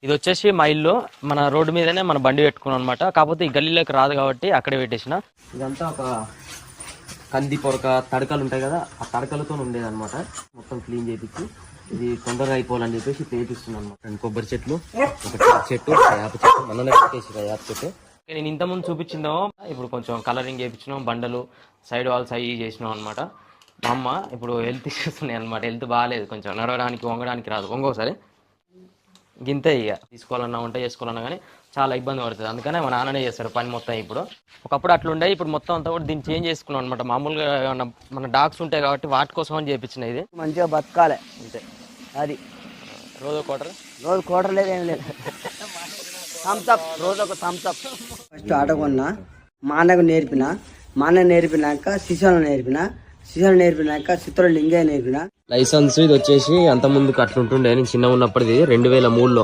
ఇది వచ్చేసి మా ఇల్లు, మన రోడ్డు మీదనే మన బండి పెట్టుకున్నాం అనమాట. కాకపోతే ఈ గల్లీలోకి రాదు కాబట్టి అక్కడే పెట్టేసిన. ఇదంతా ఒక కంది పొరక తడకలు ఉంటాయి కదా, ఆ తడకలతో ఉండేది అనమాట. మొత్తం క్లీన్ చేపించి ఇది తొందరగా అయిపోవాలని చెప్పేసి చేపిస్తున్నాను అనమాట. రెండు కొబ్బరి చెట్లు, ఒక చెట్టు, వేప చెట్టు, మననే పెట్టేసి వేప చెట్టు. నేను ఇంతకుముందు చూపించిందో ఇప్పుడు కొంచెం కలరింగ్ చేయించినాం, బండలు సైడ్ వాల్స్ అవి చేసినాం అనమాట. మా అమ్మ ఇప్పుడు హెల్త్ ఇష్యూస్ ఉన్నాయి అనమాట. హెల్త్ బాగాలేదు, కొంచెం నడవడానికి వంగడానికి రాదు. వంగోసారి గింతే ఇక తీసుకోవాలన్నా వంట చేసుకోవాలన్నా కానీ చాలా ఇబ్బంది పడుతుంది. అందుకనే మా నాన్ననే చేస్తారు పని మొత్తం. ఇప్పుడు ఒకప్పుడు అట్లుండే, ఇప్పుడు మొత్తం అంతా కూడా దీన్ని చేంజ్ చేసుకున్నాం అనమాట. మామూలుగా మన డాగ్స్ ఉంటాయి కాబట్టి వాటి కోసం అని చేయించిన. ఇది మంచిగా బతకాలి అంతే. అది రోజు క్వార్టర్ లేదు, ఏం లేదు. థమ్స్అప్, రోజు ఒక థమ్స్అప్. ఫస్ట్ ఆట కొన్నా, మా అన్నకు నేర్పిన, మా అన్న నేర్పినాక శిశువులు నేర్పినాక చిత్రలింగే నేర్పిన. లైసెన్స్ ఇది వచ్చేసి అంత ముందుకు అట్లుంటుండే. నేను చిన్న ఉన్నప్పటిది 2003లో